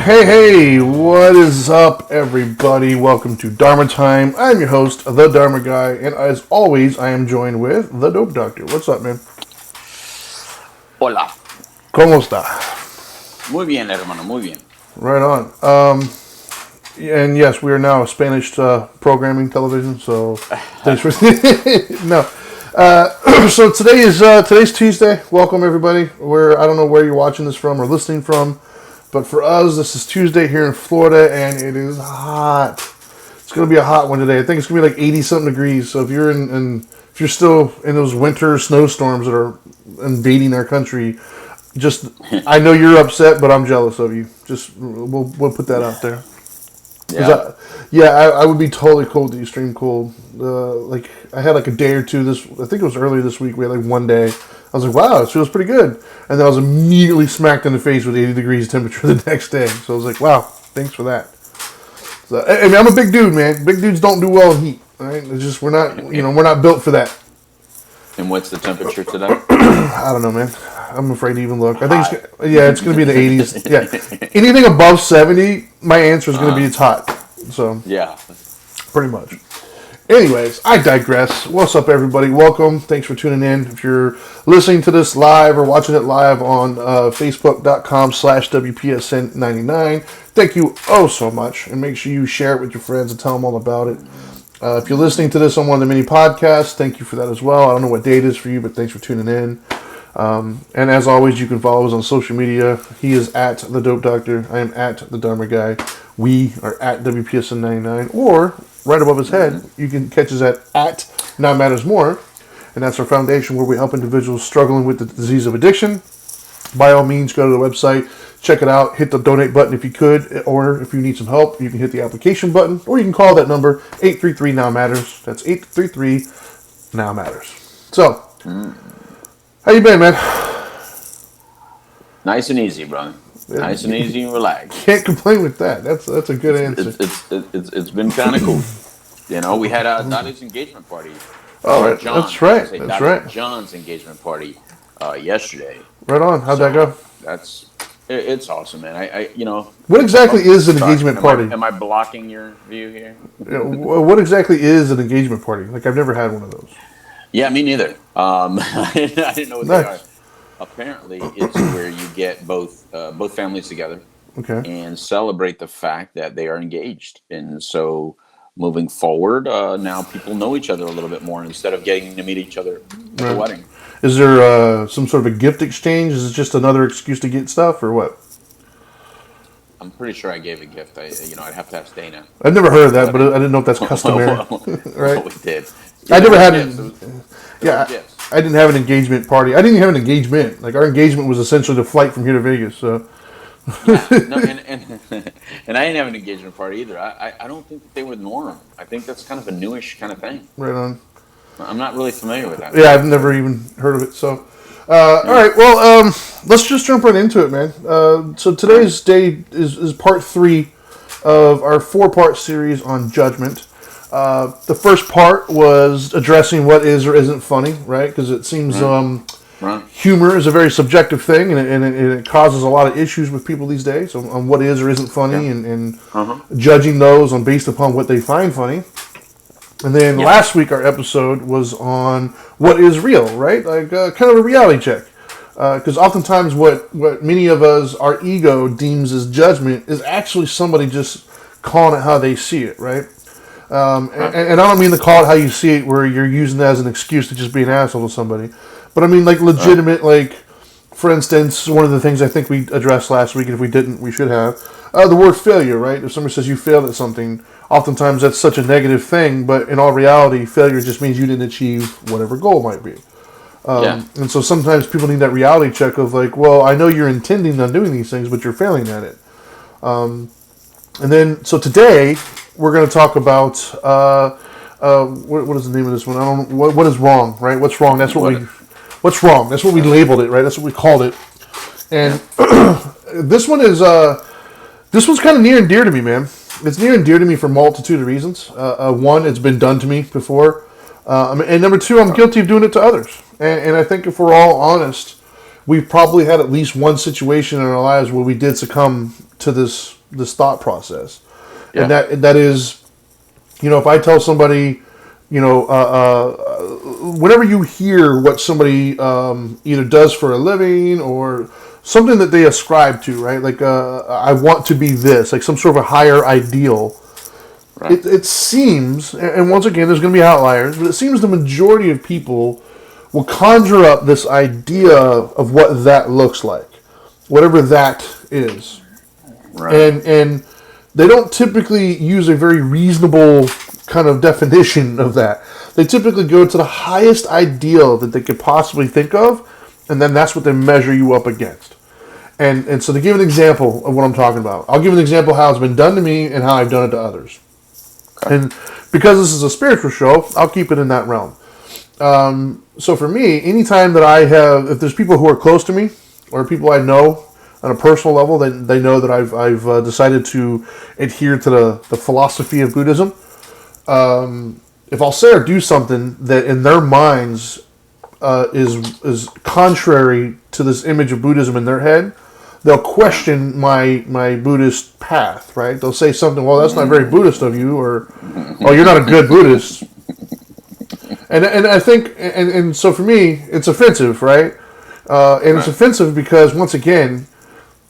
Hey, what is up, everybody? Welcome to Dharma Time. I'm your host, the Dharma Guy, and as always, I am joined with the Dope Doctor. What's up, man? Hola. ¿Cómo está? Muy bien, hermano, muy bien. Right on. And yes, we are now a Spanish programming television, so thanks for no. So today's Tuesday. Welcome, everybody. I don't know where you're watching this from or listening from. But for us, this is Tuesday here in Florida, and it is hot. It's going to be a hot one today. I think it's going to be like 80-something degrees. So if you're if you're still in those winter snowstorms that are invading our country, I know you're upset, but I'm jealous of you. We'll put that out there. Yeah. I would be totally cold, the extreme cold. Like I had like a day or two. I think it was earlier this week. We had like one day. I was like, wow, it feels pretty good. And then I was immediately smacked in the face with 80 degrees temperature the next day. So I was like, wow, thanks for that. So, I mean, I'm a big dude, man. Big dudes don't do well in heat. Right? It's just we're not built for that. And what's the temperature today? I don't know, man. I'm afraid to even look. I think it's going to be in the 80s. Yeah, anything above 70, my answer is going to be it's hot. So yeah, pretty much. Anyways, I digress. What's up, everybody? Welcome. Thanks for tuning in. If you're listening to this live or watching it live on Facebook.com/WPSN99, thank you so much. And make sure you share it with your friends and tell them all about it. If you're listening to this on one of the mini podcasts, thank you for that as well. I don't know what day it is for you, but thanks for tuning in. And as always, you can follow us on social media. He is at The Dope Doctor. I am at The Dharma Guy. We are at WPSN99. Or, right above his head, you can catch us at Now Matters More. And that's our foundation where we help individuals struggling with the disease of addiction. By all means, go to the website, check it out, hit the donate button if you could, or if you need some help, you can hit the application button, or you can call that number, 833-NOW-MATTERS. That's 833-NOW-MATTERS. So, how you been, man? Nice and easy, brother. Nice and easy and relaxed. Can't complain with that. That's a good answer. It's been kind of cool. You know, we had Dottie's engagement party. Oh, that's right. That's right. John's engagement party yesterday. Right on. How'd that go? It's awesome, man. I What exactly is an engagement party? Am I blocking your view here? What exactly is an engagement party? Like, I've never had one of those. Yeah, me neither. I didn't know what they are. Apparently, it's where you get both families together, and celebrate the fact that they are engaged. And so, moving forward, now people know each other a little bit more instead of getting to meet each other at the wedding. Is there some sort of a gift exchange? Is it just another excuse to get stuff, or what? I'm pretty sure I gave a gift. I'd have to ask Dana. I've never heard of that, but I didn't know if that's customary. Right? We did. I never had it. Yeah, I didn't have an engagement party. I didn't have an engagement. Like, our engagement was essentially the flight from here to Vegas. So, and I didn't have an engagement party either. I don't think that they were the norm. I think that's kind of a newish kind of thing. Right on. I'm not really familiar with that. Yeah, I've never even heard of it. So, all right. Well, let's just jump right into it, man. So today's day is part 3 of our 4-part series on judgment. The first part was addressing what is or isn't funny, right? Because it seems humor is a very subjective thing, and it causes a lot of issues with people these days on what is or isn't funny, and judging those based upon what they find funny. And then last week our episode was on what is real, right? Like kind of a reality check. Because oftentimes what many of us, our ego deems as judgment is actually somebody just calling it how they see it, right? And I don't mean to call it how you see it where you're using that as an excuse to just be an asshole to somebody. But I mean like legitimate, like, for instance, one of the things I think we addressed last week, and if we didn't, we should have, the word failure, right? If somebody says you failed at something, oftentimes that's such a negative thing, but in all reality, failure just means you didn't achieve whatever goal might be. And so sometimes people need that reality check of like, well, I know you're intending on doing these things, but you're failing at it. And then, so today, we're going to talk about, what is the name of this one? I don't know, what is wrong, right? What's wrong? What's wrong? That's what we labeled it, right? That's what we called it. And this one's kind of near and dear to me, man. It's near and dear to me for a multitude of reasons. One, it's been done to me before. And number two, I'm guilty of doing it to others. And I think if we're all honest, we've probably had at least one situation in our lives where we did succumb to this thought process. Yeah. And that is, if I tell somebody, whenever you hear what somebody either does for a living or something that they ascribe to, right? Like, I want to be this, like some sort of a higher ideal. Right. It seems, and once again, there's going to be outliers, but it seems the majority of people will conjure up this idea of what that looks like, whatever that is. Right. And they don't typically use a very reasonable kind of definition of that. They typically go to the highest ideal that they could possibly think of, and then that's what they measure you up against. And so to give an example of what I'm talking about, I'll give an example of how it's been done to me and how I've done it to others. And because this is a spiritual show, I'll keep it in that realm. So for me, anytime that if there's people who are close to me or people I know on a personal level, they know that I've decided to adhere to the philosophy of Buddhism. If I'll say or do something that in their minds is contrary to this image of Buddhism in their head, they'll question my Buddhist path, right? They'll say something, well, that's not very Buddhist of you, or, oh, you're not a good Buddhist. And I think, and so for me, it's offensive, right? And it's offensive because, once again,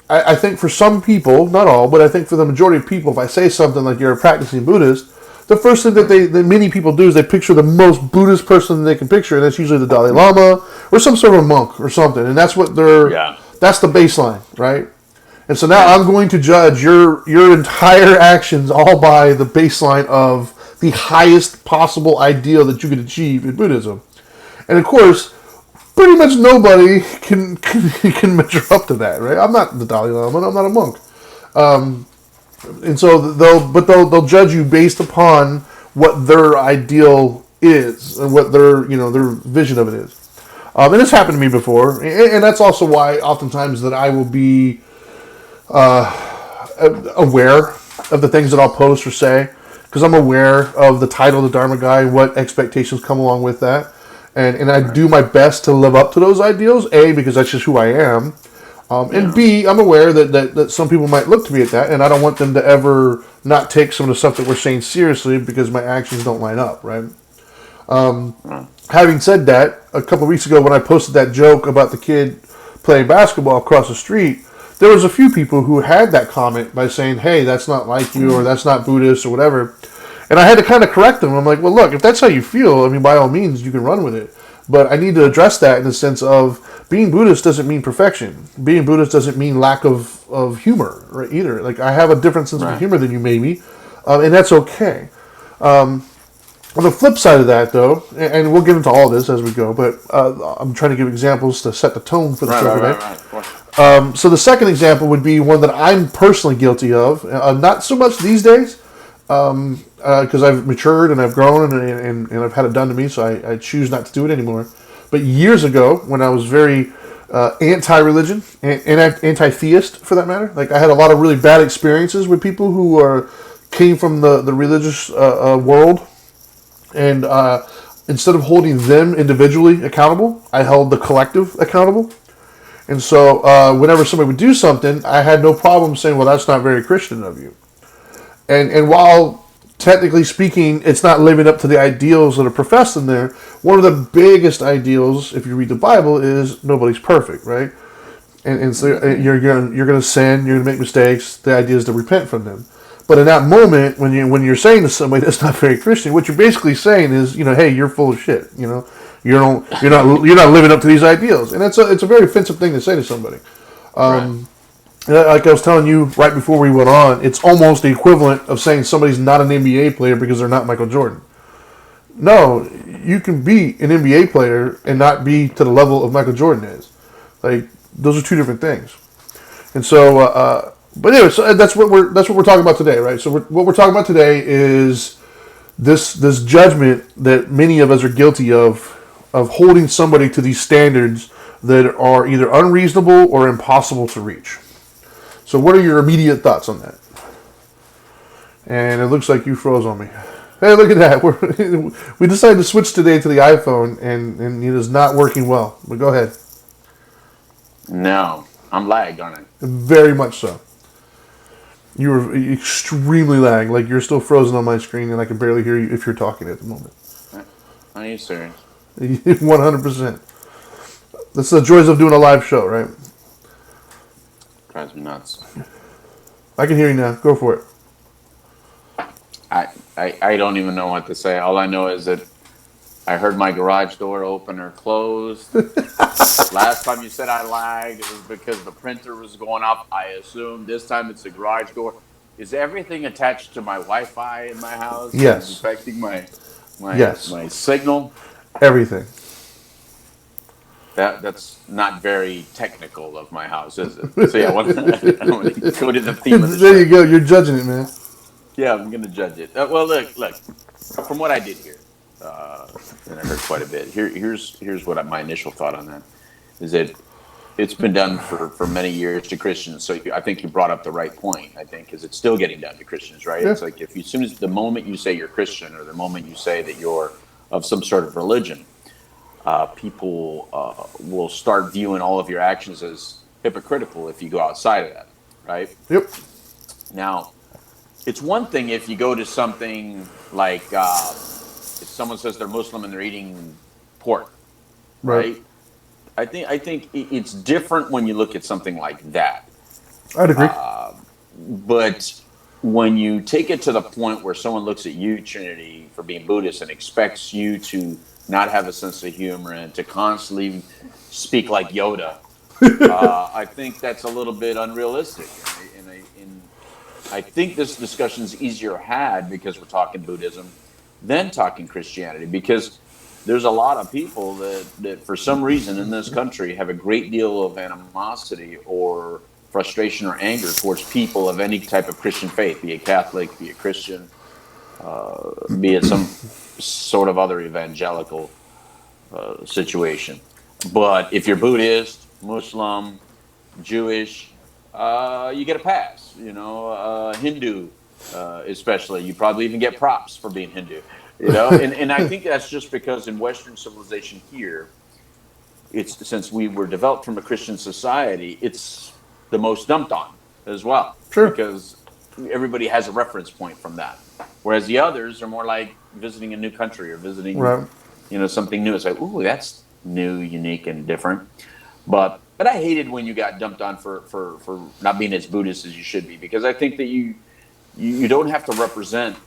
I think for some people, not all, but I think for the majority of people, if I say something like you're a practicing Buddhist, the first thing that many people do is they picture the most Buddhist person they can picture, and that's usually the Dalai Lama or some sort of monk or something, and that's what that's the baseline, right? And so now I'm going to judge your entire actions all by the baseline of the highest possible ideal that you could achieve in Buddhism. And of course, pretty much nobody can measure up to that, right? I'm not the Dalai Lama, I'm not a monk. And so they'll judge you based upon what their ideal is and what their vision of it is. And it's happened to me before, and that's also why oftentimes that I will be aware of the things that I'll post or say, because I'm aware of the title, The Dharma Guy, what expectations come along with that, and I do my best to live up to those ideals. A, because that's just who I am, and B, I'm aware that some people might look to me at that, and I don't want them to ever not take some of the stuff that we're saying seriously because my actions don't line up, right? Having said that, a couple of weeks ago when I posted that joke about the kid playing basketball across the street, there was a few people who had that comment by saying, hey, that's not like you, or that's not Buddhist, or whatever. And I had to kind of correct them. I'm like, well, look, if that's how you feel, I mean, by all means, you can run with it. But I need to address that in the sense of being Buddhist doesn't mean perfection. Being Buddhist doesn't mean lack of humor, right, either. Like, I have a different sense of humor than you, maybe, and that's okay. On the flip side of that, though, and we'll get into all this as we go, but I'm trying to give examples to set the tone for the show today. So the second example would be one that I'm personally guilty of. Not so much these days, because I've matured and I've grown and I've had it done to me, so I choose not to do it anymore. But years ago, when I was very anti-religion and anti-theist, for that matter, like I had a lot of really bad experiences with people who came from the religious world. And instead of holding them individually accountable, I held the collective accountable. And so whenever somebody would do something, I had no problem saying, well, that's not very Christian of you. And while technically speaking, it's not living up to the ideals that are professed in there, one of the biggest ideals, if you read the Bible, is nobody's perfect, right? And so you're going to sin, you're going to make mistakes. The idea is to repent from them. But in that moment, when you're saying to somebody that's not very Christian, what you're basically saying is, hey, you're full of shit. You're not living up to these ideals, and it's a very offensive thing to say to somebody. Like I was telling you right before we went on, it's almost the equivalent of saying somebody's not an NBA player because they're not Michael Jordan. No, you can be an NBA player and not be to the level of Michael Jordan is. Like, those are two different things. And so. But anyway, so that's what we're talking about today, right? So what we're talking about today is this judgment that many of us are guilty of holding somebody to these standards that are either unreasonable or impossible to reach. So what are your immediate thoughts on that? And it looks like you froze on me. Hey, look at that. We decided to switch today to the iPhone, and it is not working well. But go ahead. No, I'm lagged, aren't I? Very much so. You were extremely lagged. Like you're still frozen on my screen, and I can barely hear you if you're talking at the moment. Are you serious? 100%. That's the joys of doing a live show, right? Drives me nuts. I can hear you now. Go for it. I don't even know what to say. All I know is that I heard my garage door open or close. Last time you said I lagged, it was because the printer was going up. I assume this time it's the garage door. Is everything attached to my Wi-Fi in my house that is Yes. affecting Yes. my signal? Everything. That's not very technical of my house, is it? So yeah, I want to go to the theme of the There you show. go. You're judging it, man. Yeah, I'm going to judge it. Well, look. From what I did hear, and I heard quite a bit. Here's what my initial thought on that is that it's been done for many years to Christians. So I think you brought up the right point. I think because it's still getting done to Christians, right? Yeah. It's like as soon as the moment you say you're Christian or the moment you say that you're of some sort of religion, people will start viewing all of your actions as hypocritical if you go outside of that, right? Yep. Now, it's one thing if you go to something like if someone says they're Muslim and they're eating pork, right? I think it's different when you look at something like that. I'd agree. But when you take it to the point where someone looks at you, Trinity, for being Buddhist and expects you to not have a sense of humor and to constantly speak like Yoda, I think that's a little bit unrealistic. And I think this discussion is easier had because we're talking Buddhism than talking Christianity, because there's a lot of people that for some reason in this country have a great deal of animosity or frustration or anger towards people of any type of Christian faith, be it Catholic, be it Christian, be it some sort of other evangelical situation. But if you're Buddhist, Muslim, Jewish, you get a pass. Hindu, especially, you probably even get props for being Hindu. And I think that's just because in Western civilization here, it's since we were developed from a Christian society, it's the most dumped on as well. Sure. Because everybody has a reference point from that. Whereas the others are more like visiting a new country or visiting, something new. It's like, ooh, that's new, unique, and different. But I hated when you got dumped on for not being as Buddhist as you should be, because I think that you don't have to represent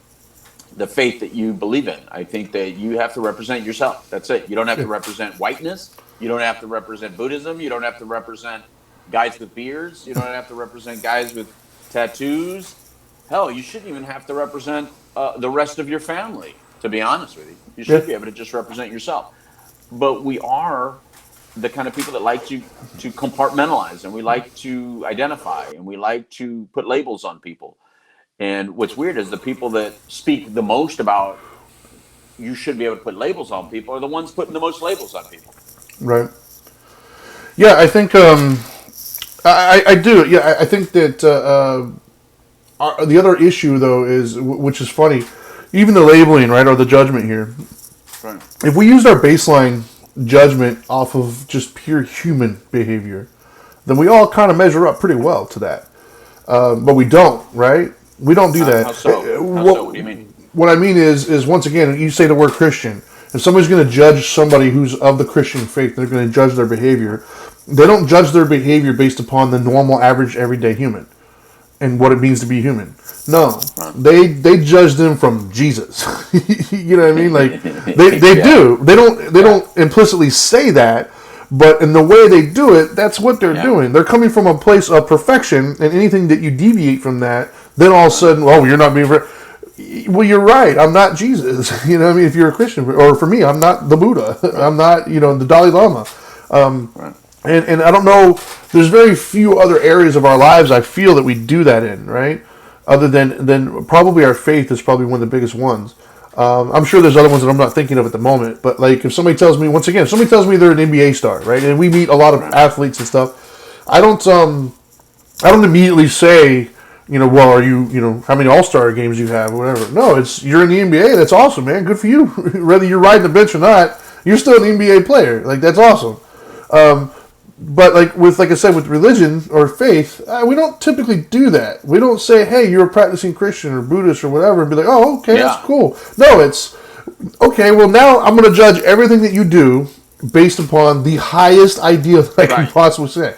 the faith that you believe in. I think that you have to represent yourself. That's it. You don't have to represent whiteness. You don't have to represent Buddhism. You don't have to represent guys with beards. You don't have to represent guys with tattoos. Hell, you shouldn't even have to represent the rest of your family, to be honest with you. You should be able to just represent yourself. But we are the kind of people that like to compartmentalize, and we like to identify, and we like to put labels on people. And what's weird is the people that speak the most about you should be able to put labels on people are the ones putting the most labels on people. Right. Yeah, I think I do. Yeah, I think that the other issue, though, is, which is funny, even the labeling, right, or the judgment here. Right. If we used our baseline judgment off of just pure human behavior, then we all kind of measure up pretty well to that. But we don't, right? We don't do that. How so? What do you mean? What I mean is once again, you say the word Christian. If somebody's going to judge somebody who's of the Christian faith, they're going to judge their behavior. They don't judge their behavior based upon the normal, average, everyday human and what it means to be human. No, they judge them from Jesus. You know what I mean? Like they do. They don't implicitly say that, but in the way they do it, that's what they're doing. They're coming from a place of perfection, and anything that you deviate from that, then all of a sudden, oh, you're not being. Well, you're right. I'm not Jesus. You know what I mean? If you're a Christian, or for me, I'm not the Buddha. I'm not, the Dalai Lama. And I don't know. There's very few other areas of our lives I feel that we do that in, right? Other than probably our faith is probably one of the biggest ones. I'm sure there's other ones that I'm not thinking of at the moment. But like, if somebody tells me, once again, if somebody tells me they're an NBA star, right, and we meet a lot of athletes and stuff, I don't immediately say, well, are you, how many All-Star games you have or whatever. No, it's, you're in the NBA. That's awesome, man. Good for you. Whether you're riding the bench or not, you're still an NBA player. Like, that's awesome. But like I said, with religion or faith, we don't typically do that. We don't say, "Hey, you're a practicing Christian or Buddhist or whatever," and be like, "Oh, okay, that's cool." No, it's okay. Well, now I'm going to judge everything that you do based upon the highest ideal that I can possibly say.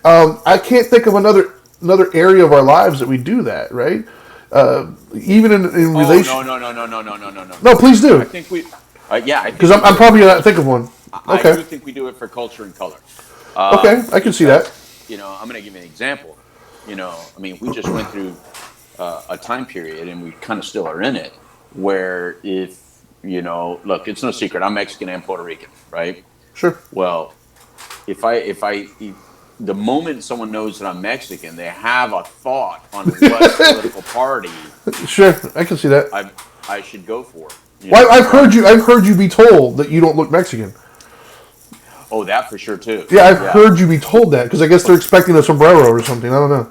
I can't think of another area of our lives that we do that, right? Even in relation. No. No, please do. I think we. Because I'm probably going to think of one. Okay. I do think we do it for culture and color. Okay, I can see that. I'm going to give you an example. We just went through a time period, and we kind of still are in it, where look, it's no secret, I'm Mexican and Puerto Rican, right? Sure. Well, if the moment someone knows that I'm Mexican, they have a thought on what political party. Sure, I can see that. I should go for. Well, I've heard you be told that you don't look Mexican. Oh, that for sure too. Yeah, I've heard you be told that because I guess they're expecting a sombrero or something. I don't know.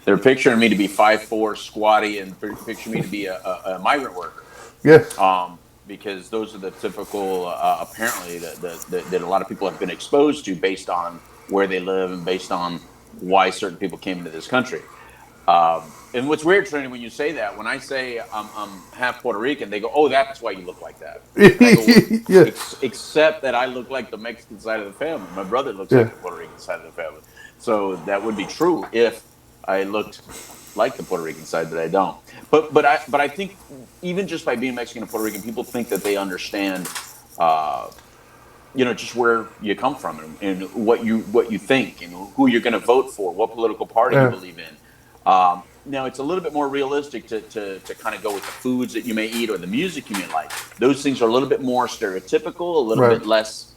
They're picturing me to be 5'4", squatty, and picturing me to be a migrant worker. Yeah. Because those are the typical, apparently, that a lot of people have been exposed to based on where they live and based on why certain people came into this country. And what's weird, Trinity, when you say that, when I say I'm half Puerto Rican, they go, "Oh, that's why you look like that." Go, except that I look like the Mexican side of the family. My brother looks like the Puerto Rican side of the family. So that would be true if I looked like the Puerto Rican side, but I don't. But I think even just by being Mexican and Puerto Rican, people think that they understand, just where you come from and what you think and who you're going to vote for, what political party you believe in. Now, it's a little bit more realistic to kind of go with the foods that you may eat or the music you may like. Those things are a little bit more stereotypical, a little bit less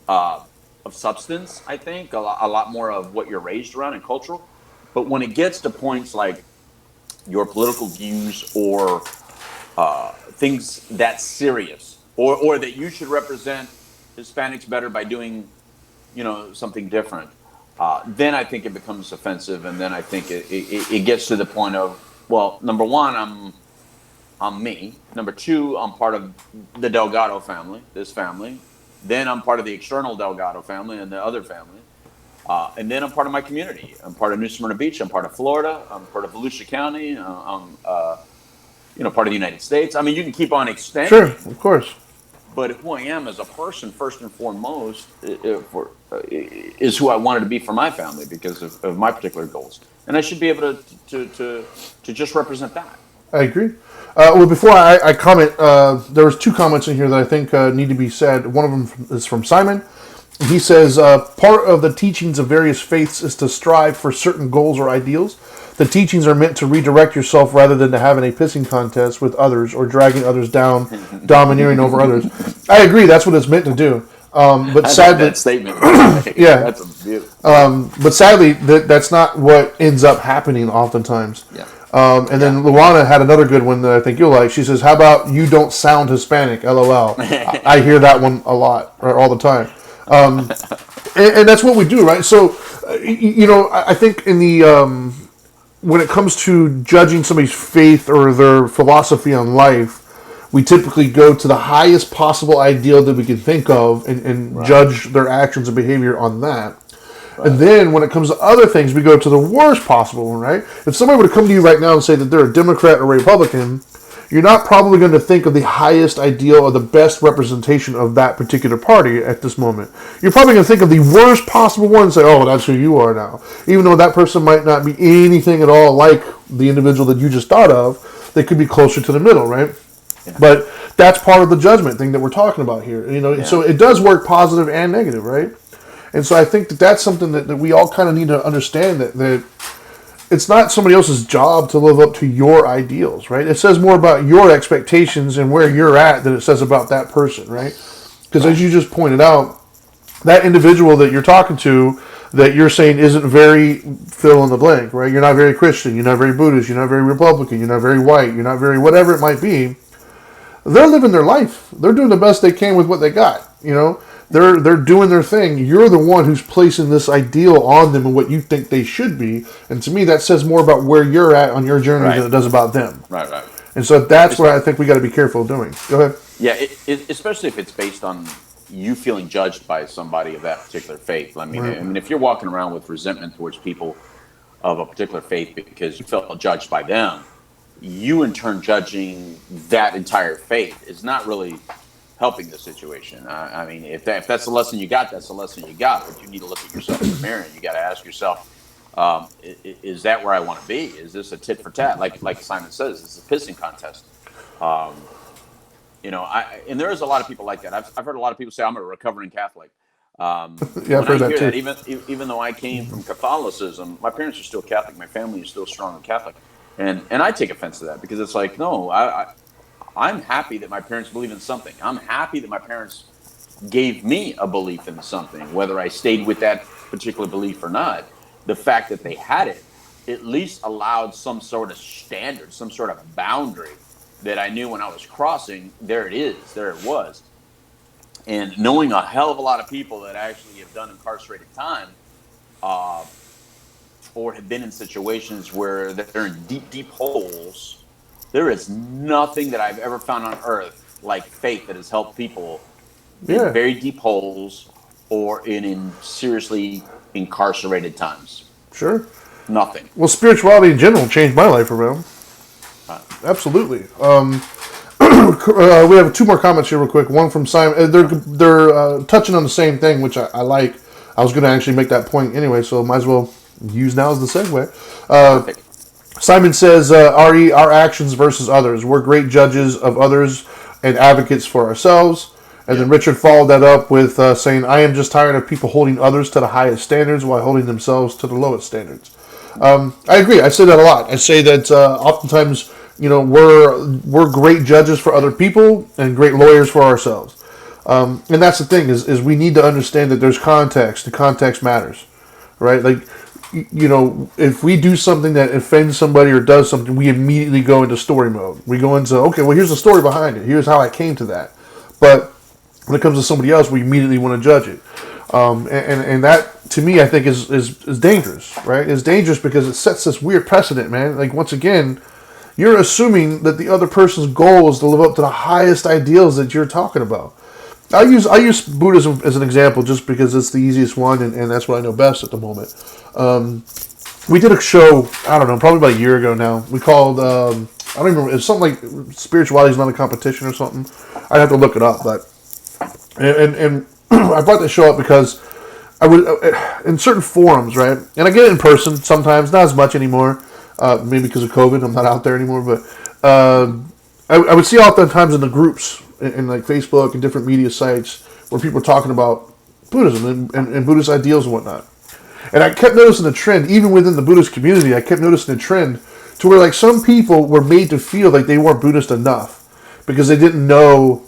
of substance, I think, a lot more of what you're raised around and cultural. But when it gets to points like your political views or things that serious or that you should represent Hispanics better by doing, something different, then I think it becomes offensive, and then I think it gets to the point of, well, number one, I'm me. Number two, I'm part of the Delgado family, this family. Then I'm part of the external Delgado family and the other family. And then I'm part of my community. I'm part of New Smyrna Beach. I'm part of Florida. I'm part of Volusia County. I'm part of the United States. I mean, you can keep on extending. Sure, of course. But who I am as a person, first and foremost, is who I wanted to be for my family because of my particular goals. And I should be able to just represent that. I agree. Well, before I comment, there was two comments in here that I think need to be said. One of them is from Simon. He says, part of the teachings of various faiths is to strive for certain goals or ideals. The teachings are meant to redirect yourself rather than to having a pissing contest with others or dragging others down, domineering over others. I agree, that's what it's meant to do. But sadly, that statement. Yeah, that's beautiful. But sadly, that's not what ends up happening oftentimes. Yeah. And then Luana had another good one that I think you'll like. She says, "How about you don't sound Hispanic?" LOL. I hear that one a lot, or all the time. And that's what we do, right? So, I think in the when it comes to judging somebody's faith or their philosophy on life, we typically go to the highest possible ideal that we can think of and judge their actions and behavior on that. Right. And then when it comes to other things, we go to the worst possible one, right? If somebody were to come to you right now and say that they're a Democrat or Republican, you're not probably going to think of the highest ideal or the best representation of that particular party at this moment. You're probably going to think of the worst possible one and say, "Oh, that's who you are now." Even though that person might not be anything at all like the individual that you just thought of, they could be closer to the middle, right? Yeah. But that's part of the judgment thing that we're talking about here. So it does work positive and negative, right? And so I think that's something that we all kind of need to understand, that it's not somebody else's job to live up to your ideals, right? It says more about your expectations and where you're at than it says about that person, right? Because as you just pointed out, that individual that you're talking to, that you're saying isn't very fill in the blank, right? You're not very Christian, you're not very Buddhist, you're not very Republican, you're not very white, you're not very whatever it might be. They're living their life. They're doing the best they can with what they got, They're doing their thing. You're the one who's placing this ideal on them and what you think they should be. And to me, that says more about where you're at on your journey than it does about them. Right. And so that's what I think we got to be careful of doing. Go ahead. Yeah, especially if it's based on, you feeling judged by somebody of that particular faith. I mean, if you're walking around with resentment towards people of a particular faith because you felt judged by them, you in turn judging that entire faith is not really helping the situation. I mean, if that's the lesson you got, that's the lesson you got. But you need to look at yourself in the mirror and you got to ask yourself, is that where I want to be? Is this a tit for tat? Like Simon says, it's a pissing contest. And there is a lot of people like that. I've heard a lot of people say I'm a recovering Catholic. Yeah, I've heard that too. Even though I came from Catholicism, my parents are still Catholic. My family is still strong and Catholic, and I take offense to that because it's like, no, I'm happy that my parents believe in something. I'm happy that my parents gave me a belief in something, whether I stayed with that particular belief or not. The fact that they had it at least allowed some sort of standard, some sort of boundary that I knew when I was crossing, there it was. And knowing a hell of a lot of people that actually have done incarcerated time or have been in situations where they're in deep, deep holes, there is nothing that I've ever found on earth like faith that has helped people in very deep holes or in seriously incarcerated times. Sure. Nothing. Well, spirituality in general changed my life around. Absolutely. We have two more comments here real quick. One from Simon. They're touching on the same thing, which I like. I was going to actually make that point anyway, so might as well use now as the segue. Simon says, our actions versus others. We're great judges of others and advocates for ourselves. And then Richard followed that up with saying, I am just tired of people holding others to the highest standards while holding themselves to the lowest standards. I agree. I say that a lot. I say that oftentimes, we're great judges for other people and great lawyers for ourselves. And that's the thing is we need to understand that there's context. The context matters, right? Like, if we do something that offends somebody or does something, we immediately go into story mode. We go into, okay, well, here's the story behind it. Here's how I came to that. But when it comes to somebody else, we immediately want to judge it. And that, to me, I think is dangerous, right? It's dangerous because it sets this weird precedent, man. Like, once again, you're assuming that the other person's goal is to live up to the highest ideals that you're talking about. I use Buddhism as an example just because it's the easiest one, and that's what I know best at the moment. We did a show, I don't know, probably about a year ago now. We called, I don't even remember, it was something like Spirituality is Not a Competition or something. I'd have to look it up, but... And I brought this show up because I would, in certain forums, right? And I get it in person sometimes, not as much anymore. Maybe because of COVID, I'm not out there anymore. But I would see oftentimes in the groups, in like Facebook and different media sites, where people are talking about Buddhism and Buddhist ideals and whatnot. And I kept noticing a trend, even within the Buddhist community, I kept noticing a trend to where like some people were made to feel like they weren't Buddhist enough because they didn't know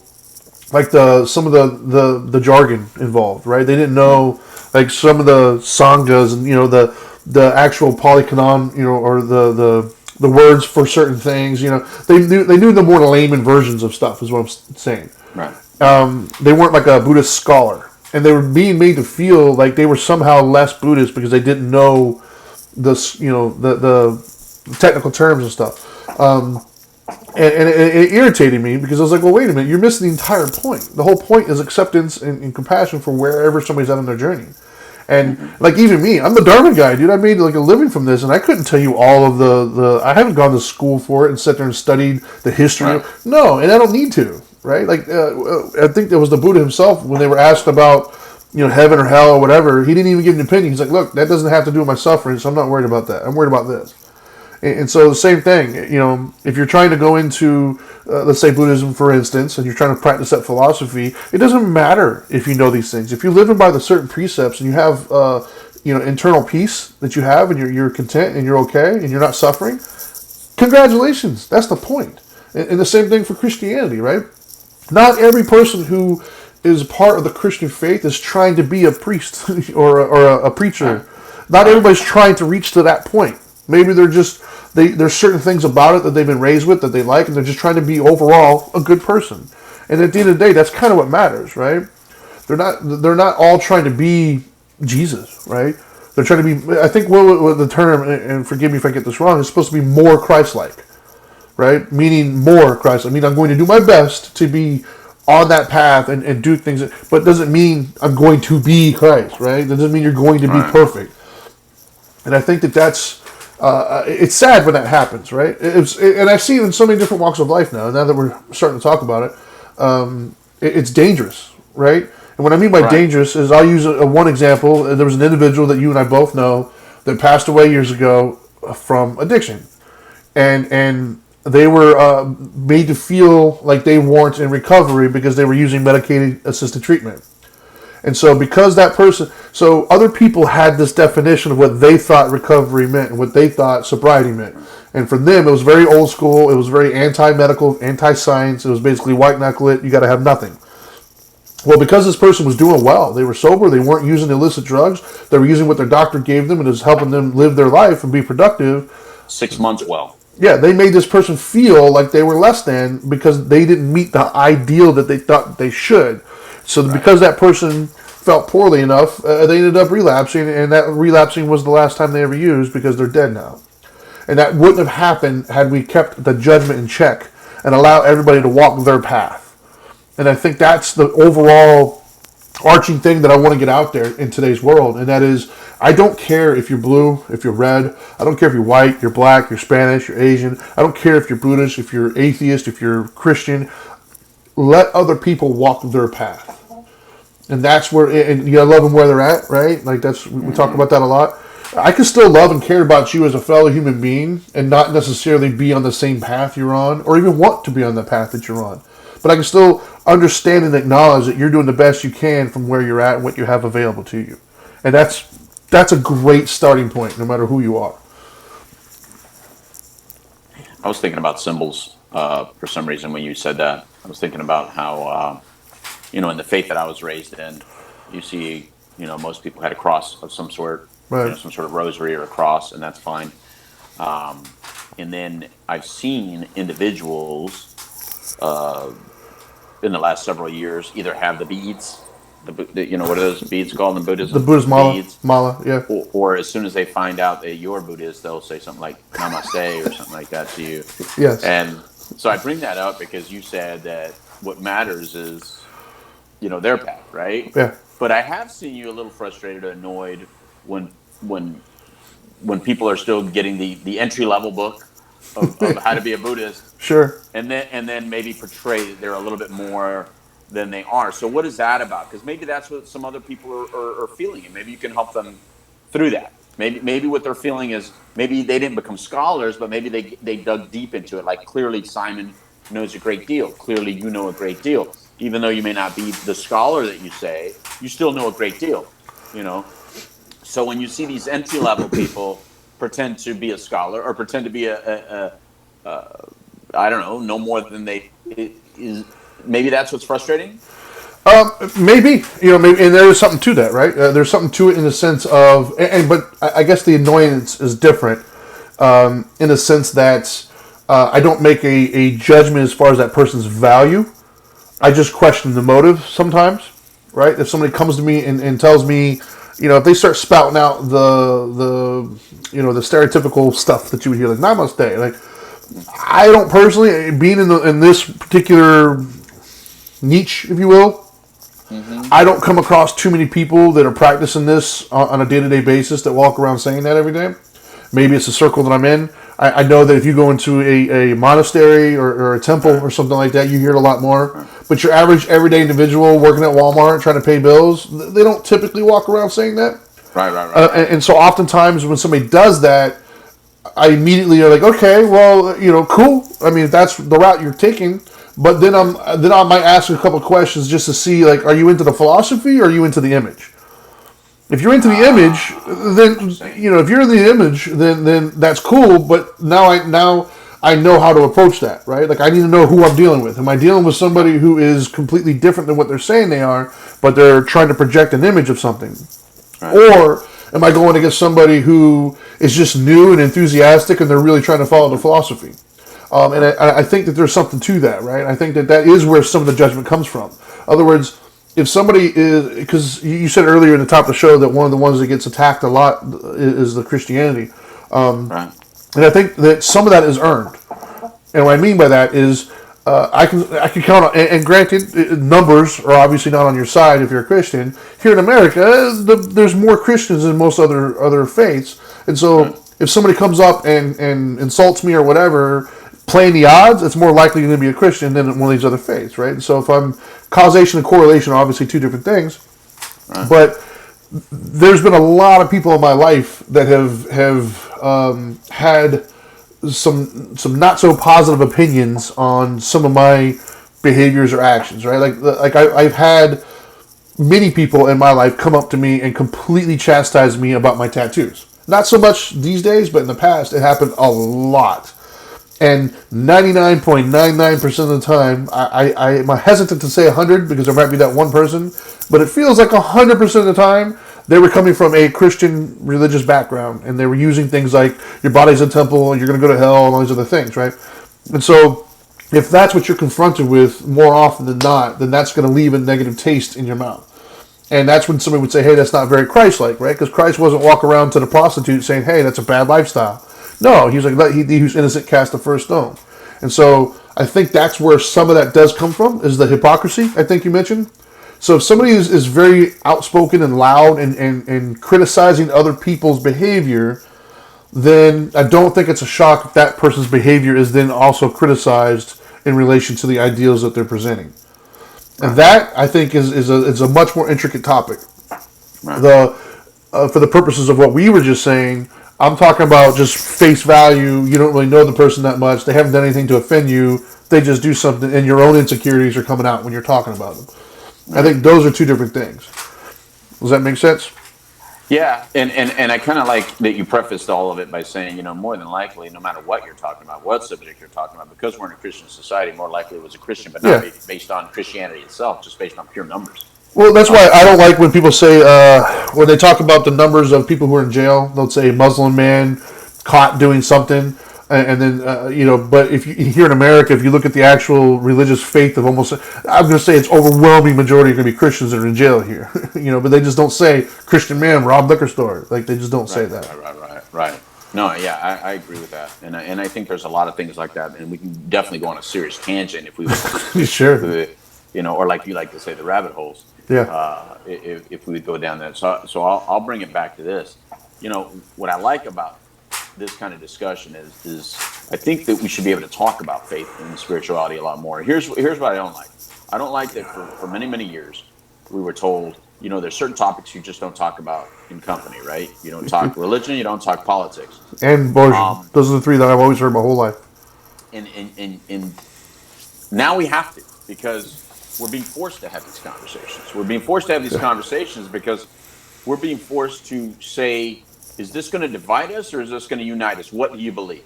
like some of the jargon involved, right? They didn't know like some of the sanghas and the actual polycanon, or the words for certain things. They knew the more layman versions of stuff is what I'm saying. Right. They weren't like a Buddhist scholar, and they were being made to feel like they were somehow less Buddhist because they didn't know the technical terms and stuff. And it irritated me because I was like, well, wait a minute, you're missing the entire point. The whole point is acceptance and compassion for wherever somebody's at on their journey. And like even me, I'm the Dharma Guy, dude. I made like a living from this, and I couldn't tell you all of the I haven't gone to school for it and sat there and studied the history. Right. No, and I don't need to, right? Like I think there was the Buddha himself when they were asked about heaven or hell or whatever. He didn't even give an opinion. He's like, look, that doesn't have to do with my suffering, so I'm not worried about that. I'm worried about this. And so the same thing, if you're trying to go into, let's say Buddhism, for instance, and you're trying to practice that philosophy, it doesn't matter if you know these things. If you live by the certain precepts and you have, internal peace that you have and you're content and you're okay and you're not suffering, congratulations. That's the point. And the same thing for Christianity, right? Not every person who is part of the Christian faith is trying to be a priest or a preacher. Not everybody's trying to reach to that point. Maybe they're just, there's certain things about it that they've been raised with that they like, and they're just trying to be overall a good person. And at the end of the day, that's kind of what matters, right? They're not all trying to be Jesus, right? They're trying to be, I think what the term, and forgive me if I get this wrong, is supposed to be more Christ-like, right? Meaning more Christ-like. I mean, I'm going to do my best to be on that path and do things, but it doesn't mean I'm going to be Christ, right? That doesn't mean you're going to be perfect. And I think that's it's sad when that happens, right? And I see it in so many different walks of life now. Now that we're starting to talk about it, it's dangerous, right? And what I mean by dangerous is I'll use one example. There was an individual that you and I both know that passed away years ago from addiction, and they were made to feel like they weren't in recovery because they were using medicated assisted treatment. And so because that person, so other people had this definition of what they thought recovery meant and what they thought sobriety meant. And for them, it was very old school. It was very anti-medical, anti-science. It was basically white knuckle it. You got to have nothing. Well, because this person was doing well, they were sober, they weren't using illicit drugs, they were using what their doctor gave them and it was helping them live their life and be productive. 6 months well. Yeah, they made this person feel like they were less than because they didn't meet the ideal that they thought they should. So because that person felt poorly enough, they ended up relapsing, and that relapsing was the last time they ever used because they're dead now. And that wouldn't have happened had we kept the judgment in check and allow everybody to walk their path. And I think that's the overall arching thing that I want to get out there in today's world, and that is, I don't care if you're blue, if you're red, I don't care if you're white, you're black, you're Spanish, you're Asian, I don't care if you're Buddhist, if you're atheist, if you're Christian. Let other people walk their path. And that's where, and you gotta love them where they're at, right? Like we talk about that a lot. I can still love and care about you as a fellow human being and not necessarily be on the same path you're on or even want to be on the path that you're on. But I can still understand and acknowledge that you're doing the best you can from where you're at and what you have available to you. And that's a great starting point, no matter who you are. I was thinking about symbols for some reason when you said that. I was thinking about how, in the faith that I was raised in, you see, most people had a cross of some sort, right. Some sort of rosary or a cross, and that's fine. And then I've seen individuals in the last several years either have the beads, what are those beads called in Buddhism? The Buddhist mala. Beads. Mala, yeah. Or as soon as they find out that you're Buddhist, they'll say something like namaste or something like that to you. Yes. And so I bring that up because you said that what matters is, their path, right? Yeah. But I have seen you a little frustrated or annoyed when people are still getting the entry level book of how to be a Buddhist. Sure. And then maybe portray that they're a little bit more than they are. So what is that about? Because maybe that's what some other people are feeling, and maybe you can help them through that. Maybe what they're feeling is maybe they didn't become scholars, but maybe they dug deep into it. Like clearly Simon knows a great deal. Clearly you know a great deal. Even though you may not be the scholar that you say, you still know a great deal. So when you see these entry level people pretend to be a scholar or pretend to be a I don't know, no more than they is. Maybe that's what's frustrating. Maybe, maybe, and there is something to that, right? There's something to it in the sense of, but I guess the annoyance is different in the sense that I don't make a judgment as far as that person's value. I just question the motive sometimes, right? If somebody comes to me and tells me, if they start spouting out the stereotypical stuff that you would hear, like namaste, like I don't personally, being in this particular niche, if you will, I don't come across too many people that are practicing this on a day-to-day basis that walk around saying that every day. Maybe it's a circle that I'm in. I know that if you go into a monastery or a temple or something like that, you hear it a lot more. But your average everyday individual working at Walmart trying to pay bills, they don't typically walk around saying that. Right. And so oftentimes when somebody does that, I immediately are like, okay, well, cool. I mean, if that's the route you're taking. But then I might ask a couple of questions just to see, like, are you into the philosophy or are you into the image? If you're into the image, then if you're in the image, then that's cool. But now I know how to approach that, right? Like I need to know who I'm dealing with. Am I dealing with somebody who is completely different than what they're saying they are, but they're trying to project an image of something, or am I going against somebody who is just new and enthusiastic and they're really trying to follow the philosophy? And I think that there's something to that, right? I think that is where some of the judgment comes from. In other words, if somebody is, because you said earlier in the top of the show that one of the ones that gets attacked a lot is the Christianity. And I think that some of that is earned. And what I mean by that is I can count on, and granted, numbers are obviously not on your side if you're a Christian. Here in America, there's more Christians than most other faiths, and so if somebody comes up and insults me or whatever, playing the odds, it's more likely going to be a Christian than one of these other faiths, right? And so if I'm causation and correlation are obviously two different things, but there's been a lot of people in my life that have had some not so positive opinions on some of my behaviors or actions, right? I've had many people in my life come up to me and completely chastise me about my tattoos. Not so much these days, but in the past it happened a lot. And 99.99% of the time, I'm hesitant to say 100 because there might be that one person, but it feels like 100% of the time they were coming from a Christian religious background, and they were using things like your body's a temple, and you're going to go to hell, and all these other things, right? And so if that's what you're confronted with more often than not, then that's going to leave a negative taste in your mouth. And that's when somebody would say, hey, that's not very Christ-like, right? Because Christ wasn't walking around to the prostitute saying, hey, that's a bad lifestyle. No, he was like, he who's innocent cast the first stone. And so I think that's where some of that does come from, is the hypocrisy, I think you mentioned. So if somebody is very outspoken and loud and criticizing other people's behavior, then I don't think it's a shock if that person's behavior is then also criticized in relation to the ideals that they're presenting. And that, I think, is a much more intricate topic. Right. For the purposes of what we were just saying, I'm talking about just face value. You don't really know the person that much. They haven't done anything to offend you. They just do something, and your own insecurities are coming out when you're talking about them. Right. I think those are two different things. Does that make sense? Yeah, and I kind of like that you prefaced all of it by saying, more than likely, no matter what you're talking about, what subject you're talking about, because we're in a Christian society, more likely it was a Christian, but not based on Christianity itself, just based on pure numbers. Well, that's why I don't like when people say, when they talk about the numbers of people who are in jail, they'll say Muslim man caught doing something. And then, but if you here in America, if you look at the actual religious faith of almost, I'm going to say it's overwhelming majority are going to be Christians that are in jail here, but they just don't say Christian man robbed liquor store. Like they just don't say that. Right. No, yeah, I agree with that. And I think there's a lot of things like that. And we can definitely go on a serious tangent if we would. Sure. Or like you like to say, the rabbit holes. Yeah. If we would go down that. So I'll bring it back to this. What I like about this kind of discussion is I think that we should be able to talk about faith and spirituality a lot more. Here's what I don't like. I don't like that for many, many years we were told, there's certain topics you just don't talk about in company, right? You don't talk religion, you don't talk politics. And abortion. Those are the three that I've always heard my whole life. And now we have to, because we're being forced to have these conversations. We're being forced to have these conversations because we're being forced to say, is this going to divide us or is this going to unite us? What do you believe?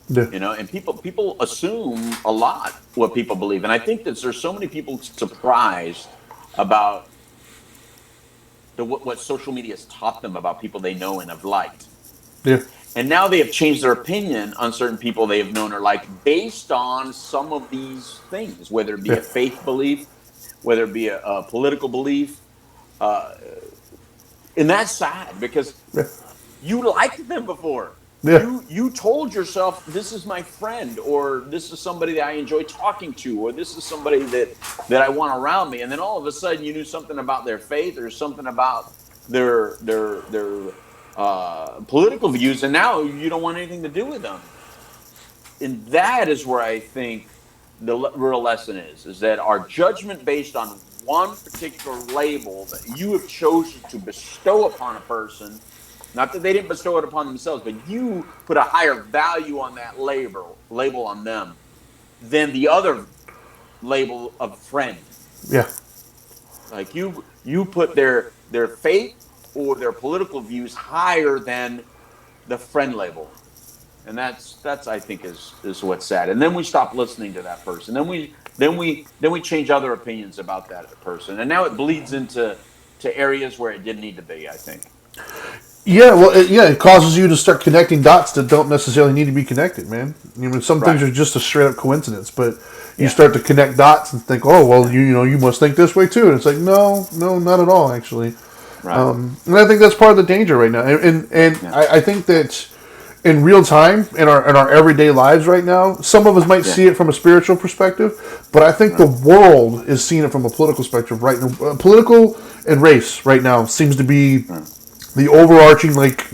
Yeah. And people assume a lot what people believe. And I think that there's so many people surprised about what social media has taught them about people they know and have liked. Yeah. And now they have changed their opinion on certain people they have known or liked based on some of these things, whether it be a faith belief, whether it be a political belief. And that's sad because you liked them before. Yeah. You told yourself, this is my friend, or this is somebody that I enjoy talking to, or this is somebody that I want around me. And then all of a sudden you knew something about their faith or something about their political views, and now you don't want anything to do with them. And that is where I think the real lesson is that our judgment based on one particular label that you have chosen to bestow upon a person, not that they didn't bestow it upon themselves, but you put a higher value on that label on them than the other label of friend. Yeah. Like you put their faith or their political views higher than the friend label. And that's I think is what's sad. And then we stop listening to that person. Then we change other opinions about that person. And now it bleeds into areas where it didn't need to be, I think. Yeah, well, it causes you to start connecting dots that don't necessarily need to be connected, man. Some things are just a straight up coincidence, but you start to connect dots and think, oh, well, you must think this way too. And it's like, no, not at all, actually. Right. And I think that's part of the danger right now. And I think that in real time in our everyday lives right now. Some of us might see it from a spiritual perspective, but I think the world is seeing it from a political perspective right now. Political and race right now seems to be the overarching, like,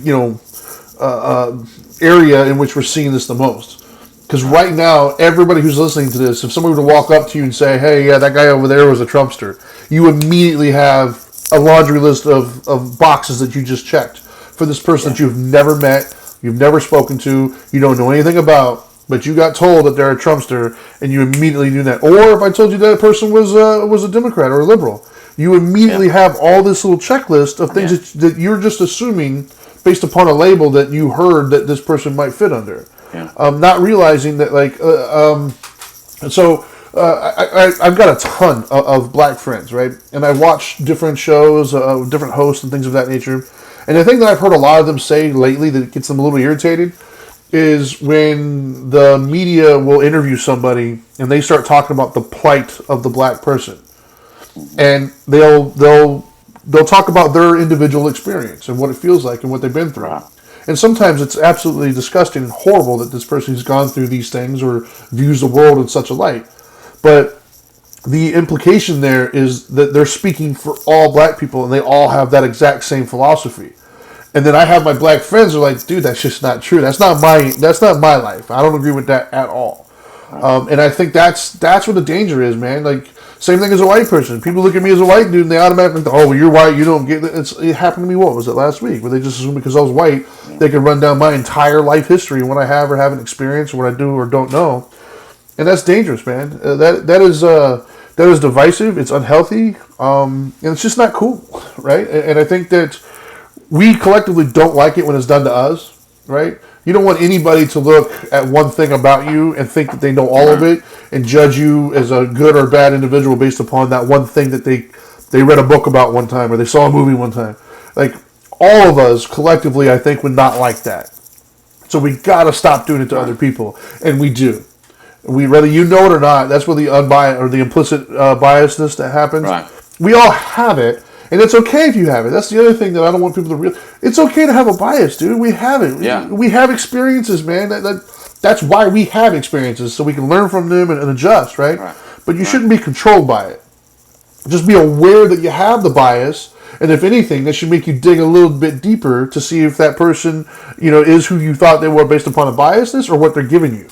area in which we're seeing this the most. Because right now, everybody who's listening to this, if somebody were to walk up to you and say, "Hey, yeah, that guy over there was a Trumpster," you immediately have a laundry list of boxes that you just checked for this person that you've never met, you've never spoken to, you don't know anything about, but you got told that they're a Trumpster, and you immediately knew that. Or if I told you that person was a Democrat or a liberal, you immediately have all this little checklist of things that you're just assuming based upon a label that you heard that this person might fit under. Not realizing that, like, I've got a ton of black friends, right? And I watch different shows, different hosts and things of that nature. And the thing that I've heard a lot of them say lately that gets them a little irritated is when the media will interview somebody and they start talking about the plight of the black person. And they'll talk about their individual experience and what it feels like and what they've been through. And sometimes it's absolutely disgusting and horrible that this person's gone through these things or views the world in such a light. But the implication there is that they're speaking for all black people and they all have that exact same philosophy. And then I have my black friends who are like, dude, that's just not true. That's not my life. I don't agree with that at all. And I think that's where the danger is, man. Like, same thing as a white person. People look at me as a white dude and they automatically think, oh, well, you're white, you don't get it. It happened to me, what was it, last week? Where they just assumed because I was white, they could run down my entire life history and what I have or haven't experienced, or what I do or don't know. And that's dangerous, man. That is divisive. It's unhealthy. And it's just not cool, right? And I think that we collectively don't like it when it's done to us, right? You don't want anybody to look at one thing about you and think that they know all of it and judge you as a good or bad individual based upon that one thing that they read a book about one time or they saw a movie one time. Like, all of us collectively, I think, would not like that. So we got to stop doing it to other people, and we do. Whether you know it or not, that's where the unbiased or the implicit biasness that happens. Right. We all have it. And it's okay if you have it. That's the other thing that I don't want people to realize. It's okay to have a bias, dude. We have it. Yeah. We have experiences, man. That's why we have experiences, so we can learn from them and adjust, right? But you shouldn't be controlled by it. Just be aware that you have the bias, and if anything, that should make you dig a little bit deeper to see if that person, is who you thought they were based upon a biasness or what they're giving you.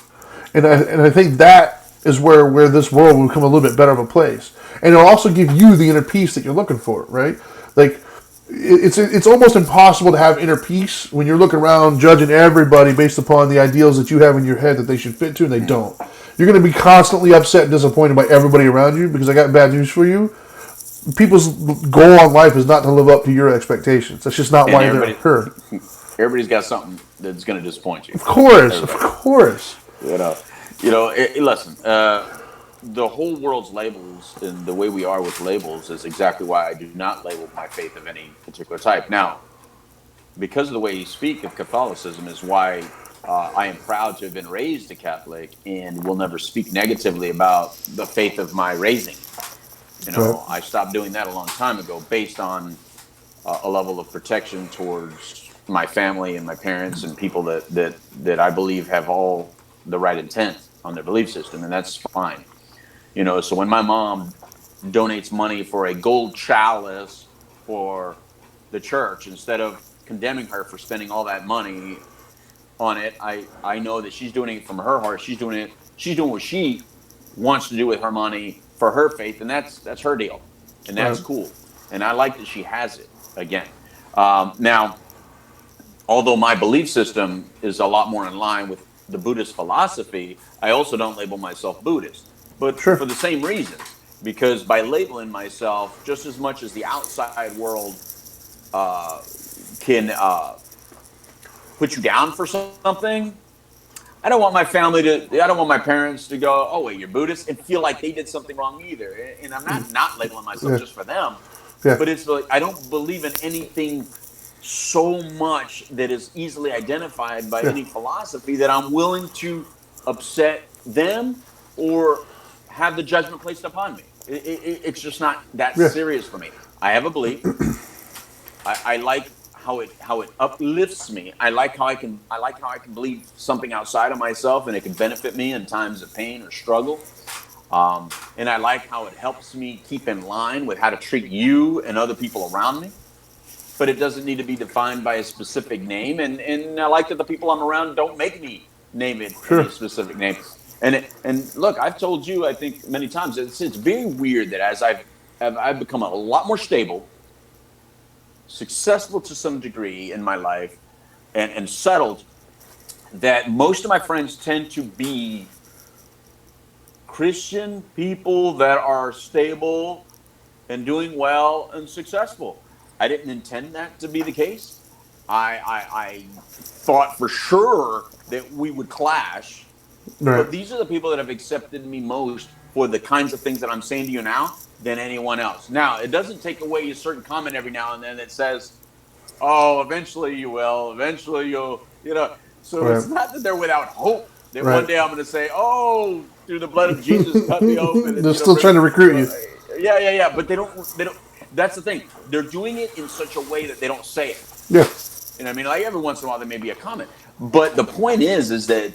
And I think that is where this world will become a little bit better of a place. And it'll also give you the inner peace that you're looking for, right? Like, it's almost impossible to have inner peace when you're looking around judging everybody based upon the ideals that you have in your head that they should fit to and they don't. You're going to be constantly upset and disappointed by everybody around you because I got bad news for you. People's goal in life is not to live up to your expectations. That's just not why they're here. Everybody's got something that's going to disappoint you. Of course. Listen, the whole world's labels and the way we are with labels is exactly why I do not label my faith of any particular type. Now, because of the way you speak of Catholicism is why I am proud to have been raised a Catholic and will never speak negatively about the faith of my raising. I stopped doing that a long time ago based on a level of protection towards my family and my parents and people that I believe have all the right intent on their belief system, and that's fine. So when my mom donates money for a gold chalice for the church, instead of condemning her for spending all that money on it, I know that she's doing it from her heart. She's doing what she wants to do with her money for her faith, and that's her deal, and that's cool. And I like that she has it again. Now, although my belief system is a lot more in line with the Buddhist philosophy, I also don't label myself Buddhist. But for the same reasons, because by labeling myself, just as much as the outside world can put you down for something, I don't want my parents to go, oh, wait, you're Buddhist, and feel like they did something wrong either. And I'm not labeling myself just for them. Yeah. But it's like, I don't believe in anything so much that is easily identified by any philosophy that I'm willing to upset them or have the judgment placed upon me. It's just not that serious for me. I have a belief. I like it uplifts me. I like how I can believe something outside of myself, and it can benefit me in times of pain or struggle. And I like how it helps me keep in line with how to treat you and other people around me. But it doesn't need to be defined by a specific name. And I like that the people I'm around don't make me name it any specific name. And look, I've told you, I think many times, it's very weird that as I've become a lot more stable, successful to some degree in my life, and settled, that most of my friends tend to be Christian people that are stable and doing well and successful. I didn't intend that to be the case. I thought for sure that we would clash, but these are the people that have accepted me most for the kinds of things that I'm saying to you now than anyone else. Now, it doesn't take away a certain comment every now and then that says, "Oh, eventually you will. Eventually you'll." So it's not that they're without hope. That one day I'm going to say, "Oh, through the blood of Jesus, cut me open." And, they're still trying to recruit you. Yeah. But they don't. That's the thing. They're doing it in such a way that they don't say it. Yeah. And I mean, like every once in a while there may be a comment, but the point is that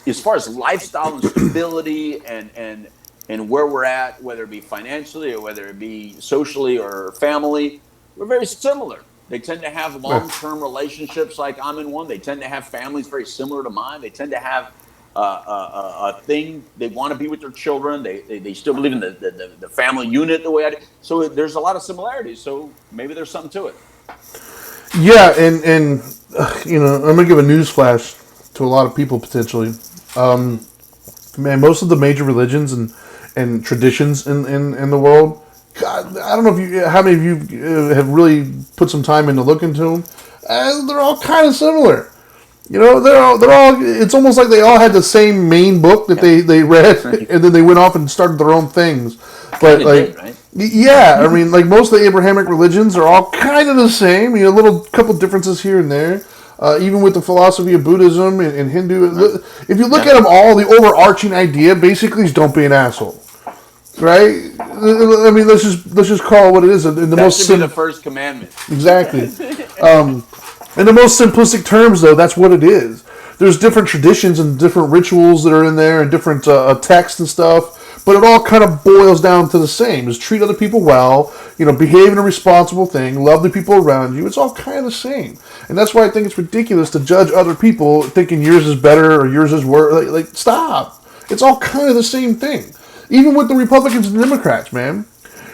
as far as lifestyle and stability and where we're at, whether it be financially or whether it be socially or family, we're very similar. They tend to have long-term relationships like I'm in one. They tend to have families very similar to mine. They tend to have a thing. They want to be with their children. They still believe in the family unit the way I do. So there's a lot of similarities. So maybe there's something to it. Yeah, and I'm gonna give a news flash to a lot of people potentially. Man, most of the major religions and traditions in the world, God, I don't know how many of you have really put some time into looking into them. They're all kind of similar. They're all. It's almost like they all had the same main book that they read, and then they went off and started their own things. But right? Yeah, I mean, like most of the Abrahamic religions are all kind of the same. Little couple differences here and there. Even with the philosophy of Buddhism and Hindu, if you look at them all, the overarching idea basically is don't be an asshole, right? I mean, let's just call it what it is. In the that should be the first commandment. Exactly. In the most simplistic terms, though, that's what it is. There's different traditions and different rituals that are in there and different texts and stuff, but it all kind of boils down to the same: is treat other people well, behave in a responsible thing, love the people around you. It's all kind of the same, and that's why I think it's ridiculous to judge other people thinking yours is better or yours is worse. Like, stop! It's all kind of the same thing. Even with the Republicans and Democrats, man.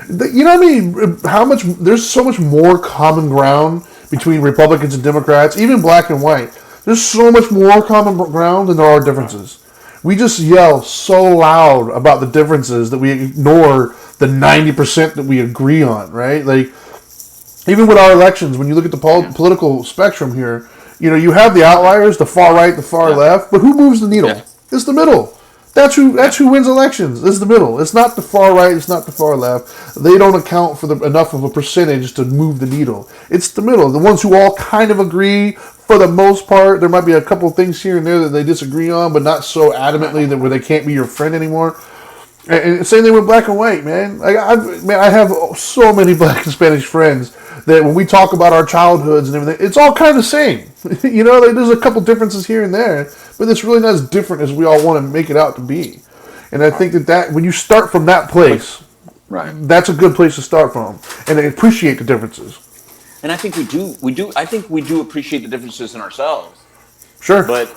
You know what I mean? There's so much more common ground between Republicans and Democrats, even black and white. There's so much more common ground than there are differences. We just yell so loud about the differences that we ignore the 90% that we agree on, right? Like, even with our elections, when you look at the political spectrum here, you have the outliers, the far right, the far left, but who moves the needle? It's the middle. That's who wins elections. It's the middle. It's not the far right. It's not the far left. They don't account for enough of a percentage to move the needle. It's the middle. The ones who all kind of agree for the most part. There might be a couple of things here and there that they disagree on, but not so adamantly that where they can't be your friend anymore. And same thing with black and white, man. I have so many black and Spanish friends that when we talk about our childhoods and everything, it's all kind of the same. There's a couple differences here and there, but it's really not as different as we all want to make it out to be. And I think that when you start from that place, that's a good place to start from, and appreciate the differences. And I think we do. I think we do appreciate the differences in ourselves. Sure. But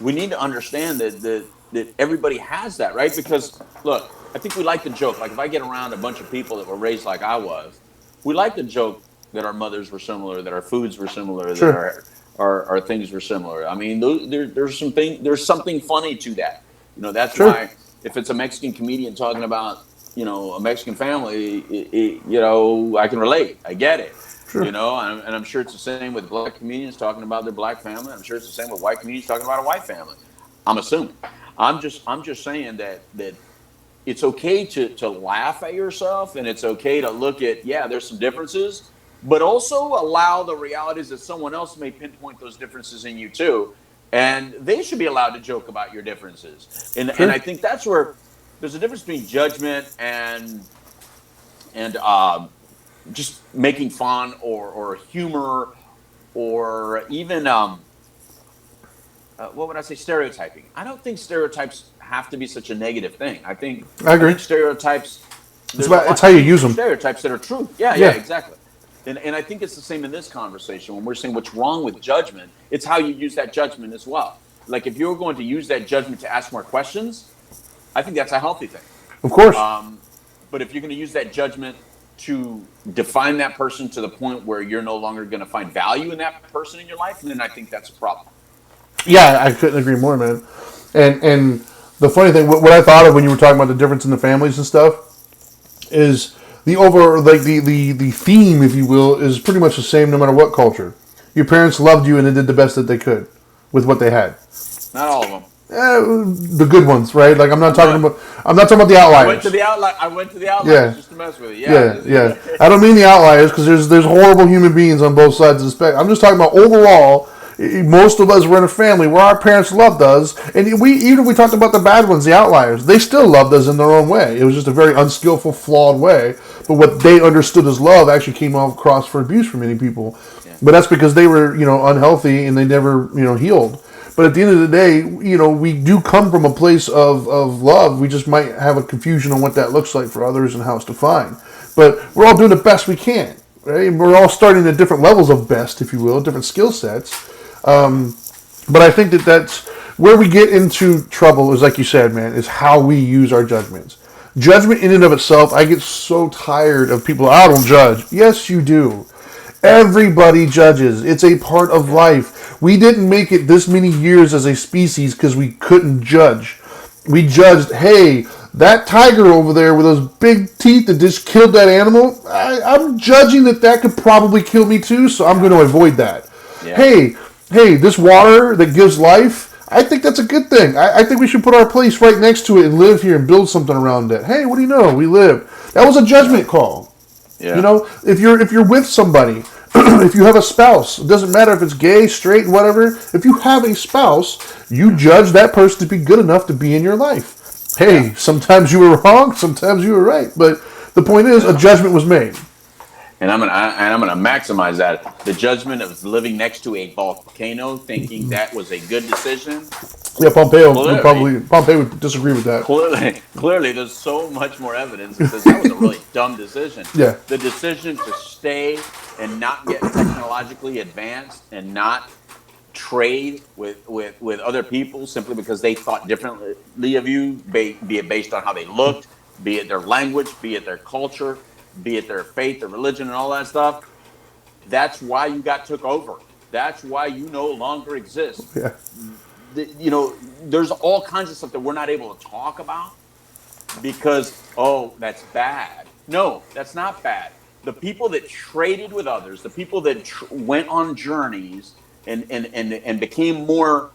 we need to understand that everybody has that, right? Because look, I think we like to joke. Like if I get around a bunch of people that were raised like I was, we like to joke that our mothers were similar, that our foods were similar, that our things were similar. I mean, there's something funny to that. That's why if it's a Mexican comedian talking about a Mexican family, I can relate. I get it. Sure. And I'm sure it's the same with black comedians talking about their black family. I'm sure it's the same with white comedians talking about a white family. I'm assuming. I'm just saying that it's okay to laugh at yourself, and it's okay to look at there's some differences, but also allow the realities that someone else may pinpoint those differences in you too, and they should be allowed to joke about your differences. And I think that's where there's a difference between judgment and just making fun or humor or even what would I say, stereotyping. I don't think stereotypes have to be such a negative thing. I agree. think stereotypes. It's how you use them. Stereotypes that are true. Yeah, exactly. And I think it's the same in this conversation when we're saying what's wrong with judgment. It's how you use that judgment as well. Like if you're going to use that judgment to ask more questions, I think that's a healthy thing. Of course. But if you're going to use that judgment to define that person to the point where you're no longer going to find value in that person in your life, then I think that's a problem. Yeah, I couldn't agree more, man. And the funny thing, what I thought of when you were talking about the difference in the families and stuff, is the theme, if you will, is pretty much the same no matter what culture. Your parents loved you and they did the best that they could with what they had. Not all of them. The good ones, right? Like I'm not talking about the outliers. I went to the outliers just to mess with you. Yeah. I don't mean the outliers because there's horrible human beings on both sides of the spectrum. I'm just talking about overall. Most of us were in a family where our parents loved us, and even if we talked about the bad ones, the outliers, they still loved us in their own way. It was just a very unskillful, flawed way. But what they understood as love actually came across for abuse for many people. Yeah. But that's because they were, unhealthy and they never, healed. But at the end of the day, we do come from a place of love. We just might have a confusion on what that looks like for others and how it's defined. But we're all doing the best we can, right? We're all starting at different levels of best, if you will, different skill sets. But I think that's where we get into trouble is, like you said, man, is how we use our judgments. Judgment in and of itself, I get so tired of people, I don't judge. Yes, you do. Everybody judges. It's a part of life. We didn't make it this many years as a species because we couldn't judge. We judged, hey, that tiger over there with those big teeth that just killed that animal, I'm judging that could probably kill me too, so I'm going to avoid that. Yeah. Hey, this water that gives life, I think that's a good thing. I think we should put our place right next to it and live here and build something around it. Hey, what do you know? We live. That was a judgment call. Yeah. If you're with somebody, if you have a spouse, it doesn't matter if it's gay, straight, whatever. If you have a spouse, you judge that person to be good enough to be in your life. Hey, sometimes you were wrong, sometimes you were right. But the point is, a judgment was made. And I'm gonna maximize that. The judgment of living next to a volcano, thinking that was a good decision. Yeah, Pompey would disagree with that. Clearly, there's so much more evidence that says that was a really dumb decision. Yeah. The decision to stay and not get technologically advanced and not trade with other people simply because they thought differently of you, be it based on how they looked, be it their language, be it their culture, be it their faith, their religion, and all that stuff. That's why you got took over. That's why you no longer exist. Yeah. There's all kinds of stuff that we're not able to talk about because, that's bad. No, that's not bad. The people that traded with others, the people that went on journeys and became more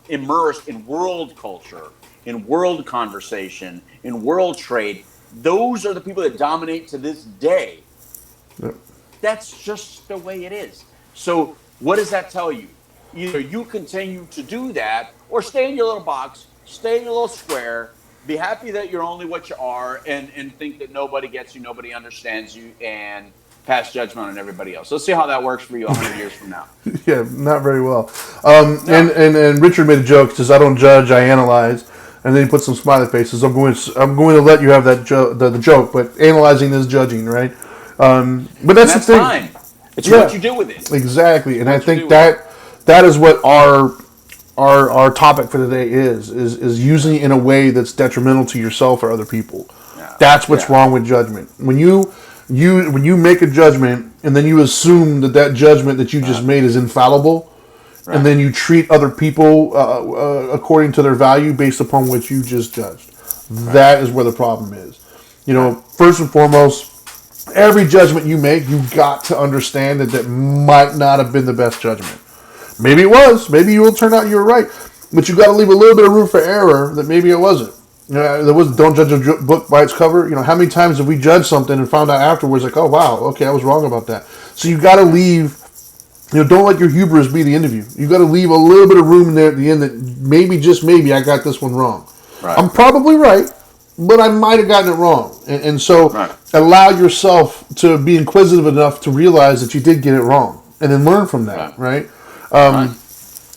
immersed in world culture, in world conversation, in world trade, those are the people that dominate to this day. Yep. That's just the way it is. So what does that tell you? Either you continue to do that or stay in your little box, stay in your little square, be happy that you're only what you are, and think that nobody gets you, nobody understands you, and pass judgment on everybody else. Let's see how that works for you 100 years from now. Yeah, not very well. And Richard made a joke, says, I don't judge, I analyze. And then he put some smiley faces. I'm going to let you have that the joke, but analyzing is judging, right? But that's the thing. Fine. It's what you do with it. Exactly, and I think that is what our topic for today is using it in a way that's detrimental to yourself or other people. Yeah. That's what's wrong with judgment. When you make a judgment and then you assume that judgment that you just made is infallible. Right. And then you treat other people according to their value based upon what you just judged. Right. That is where the problem is. First and foremost, every judgment you make, you got to understand that might not have been the best judgment. Maybe it was. Maybe you will turn out you were right. But you got to leave a little bit of room for error that maybe it wasn't. Don't judge a book by its cover. How many times have we judged something and found out afterwards, like, oh, wow, okay, I was wrong about that. So you got to leave. Don't let your hubris be the interview. You got to leave a little bit of room in there at the end that maybe, just maybe, I got this one wrong. Right. I'm probably right, but I might have gotten it wrong. And so allow yourself to be inquisitive enough to realize that you did get it wrong. and then learn from that, right? Right.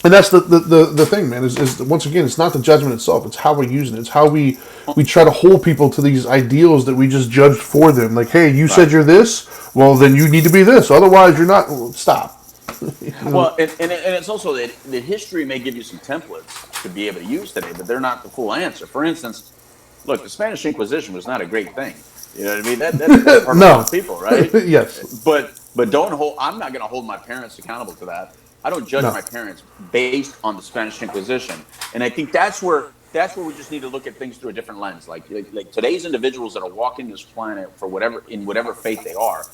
And that's the thing, man, is once again, it's not the judgment itself, it's how we're using it. It's how we try to hold people to these ideals that we just judged for them. Like, hey, you said you're this, well, then you need to be this. Otherwise, you're not. Well, stop. Well, and it's also that history may give you some templates to be able to use today, but they're not the full answer. For instance, look, the Spanish Inquisition was not a great thing. You know what I mean? That hurt a lot of people, right? Yes. But don't hold. I'm not going to hold my parents accountable to that. I don't judge my parents based on the Spanish Inquisition, and I think that's where we just need to look at things through a different lens. Like today's individuals that are walking this planet for whatever faith they are,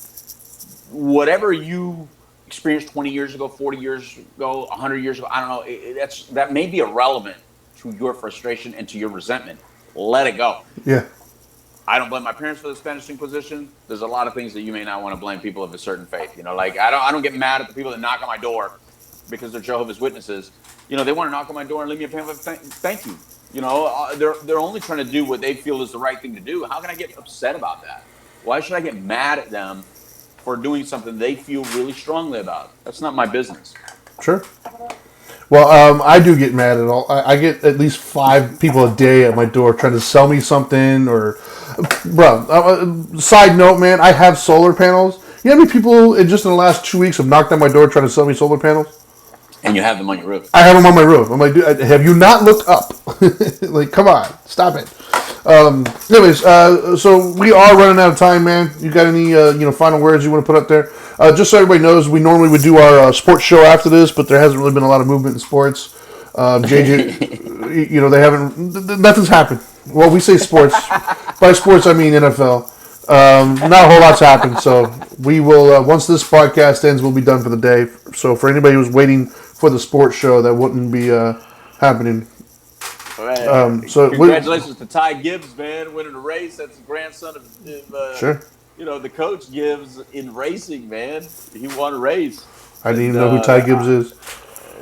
whatever you experienced 20 years ago, 40 years ago, 100 years ago, I don't know. That may be irrelevant to your frustration and to your resentment. Let it go. Yeah. I don't blame my parents for the Spanish Inquisition. There's a lot of things that you may not want to blame people of a certain faith. You know, like I don't get mad at the people that knock on my door because they're Jehovah's Witnesses. You know, they want to knock on my door and leave me a pamphlet. Thank you. You know, they're only trying to do what they feel is the right thing to do. How can I get upset about that? Why should I get mad at them for doing something they feel really strongly about? That's not my business. Sure. Well, I do get mad at all. I get at least 5 people a day at my door trying to sell me something or, bro. Side note, man, I have solar panels. You know how many people just in the last 2 weeks have knocked on my door trying to sell me solar panels? And you have them on your roof. I have them on my roof. I'm like, dude, have you not looked up? Like, come on, stop it. Anyways, so we are running out of time, man. You got any final words you want to put up there? Just so everybody knows, we normally would do our sports show after this, but there hasn't really been a lot of movement in sports. JJ, they haven't. Nothing's happened. Well, we say sports. By sports, I mean NFL. Not a whole lot's happened. So we will. Once this podcast ends, we'll be done for the day. So for anybody who's waiting for the sports show, that wouldn't be happening. So congratulations to Ty Gibbs, man, winning the race. That's the grandson of sure. The coach Gibbs in racing, man. He won a race. I didn't even know who Ty Gibbs is.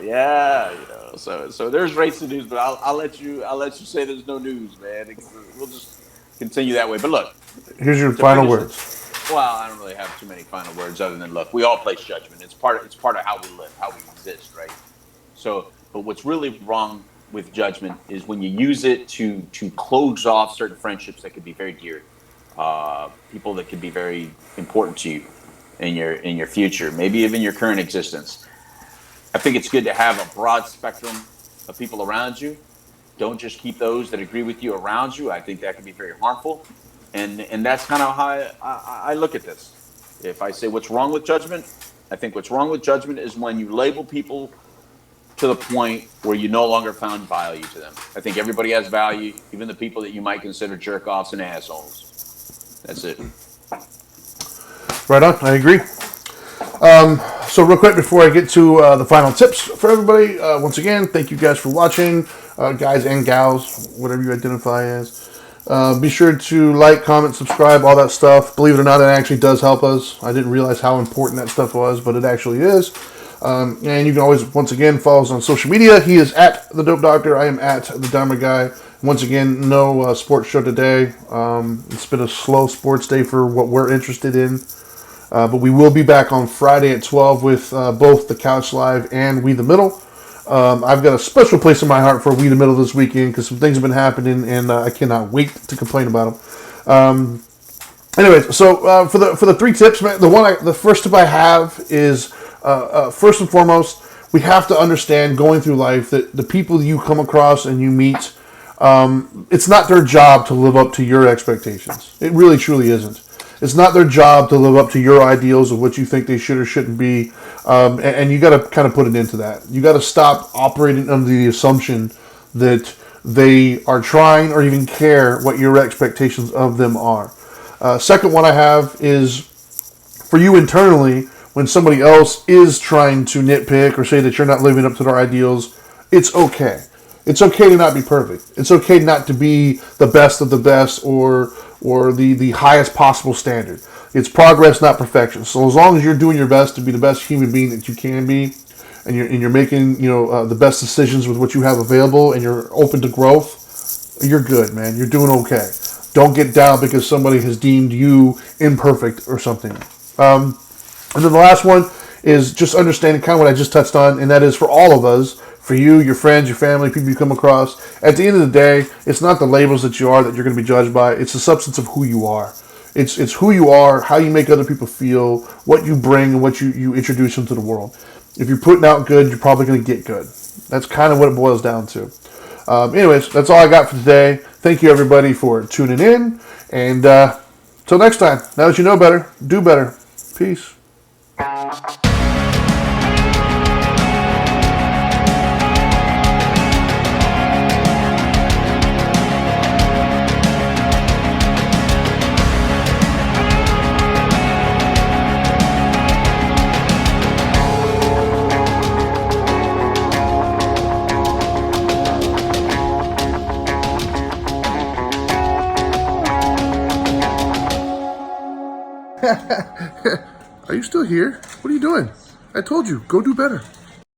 Yeah, so there's racing news, but I'll let you say there's no news, man. We'll just continue that way. But look, here's your final words. Well, I don't really have too many final words other than look, we all place judgment. It's part of how we live, how we exist, right? So, but what's really wrong with judgment is when you use it to close off certain friendships that could be very dear, people that could be very important to you in your future, maybe even your current existence. I think it's good to have a broad spectrum of people around you. Don't just keep those that agree with you around you. I think that can be very harmful, and that's kind of how I look at this. If I say what's wrong with judgment, I think what's wrong with judgment is when you label people to the point where you no longer found value to them. I think everybody has value, even the people that you might consider jerk-offs and assholes. That's it. Right on. I agree. So real quick before I get to the final tips for everybody, once again, thank you guys for watching, guys and gals, whatever you identify as. Be sure to like, comment, subscribe, all that stuff. Believe it or not, it actually does help us. I didn't realize how important that stuff was, but it actually is. And you can always, once again, follow us on social media. He is at The Dope Doctor. I am at The Dharma Guy. Once again, no sports show today. It's been a slow sports day for what we're interested in. But we will be back on Friday at 12 with both The Couch Live and We the Middle. I've got a special place in my heart for We the Middle this weekend because some things have been happening and I cannot wait to complain about them. Anyways, so for the 3 tips, man, the first tip I have is first and foremost, we have to understand going through life that the people you come across and you meet, it's not their job to live up to your expectations. It really, truly isn't. It's not their job to live up to your ideals of what you think they should or shouldn't be. And you got to kind of put it into that. You got to stop operating under the assumption that they are trying or even care what your expectations of them are. Second one I have is for you internally, when somebody else is trying to nitpick or say that you're not living up to their ideals, it's okay. It's okay to not be perfect. It's okay not to be the best of the best or the highest possible standard. It's progress, not perfection. So as long as you're doing your best to be the best human being that you can be, and you're making the best decisions with what you have available, and you're open to growth, you're good, man. You're doing okay. Don't get down because somebody has deemed you imperfect or something. And then the last one is just understanding kind of what I just touched on, and that is for all of us, for you, your friends, your family, people you come across. At the end of the day, it's not the labels that you are that you're going to be judged by. It's the substance of who you are. It's who you are, how you make other people feel, what you bring, and what you introduce into the world. If you're putting out good, you're probably going to get good. That's kind of what it boils down to. Anyways, that's all I got for today. Thank you, everybody, for tuning in. And till next time, now that you know better, do better. Peace. Are you still here? What are you doing? I told you, go do better.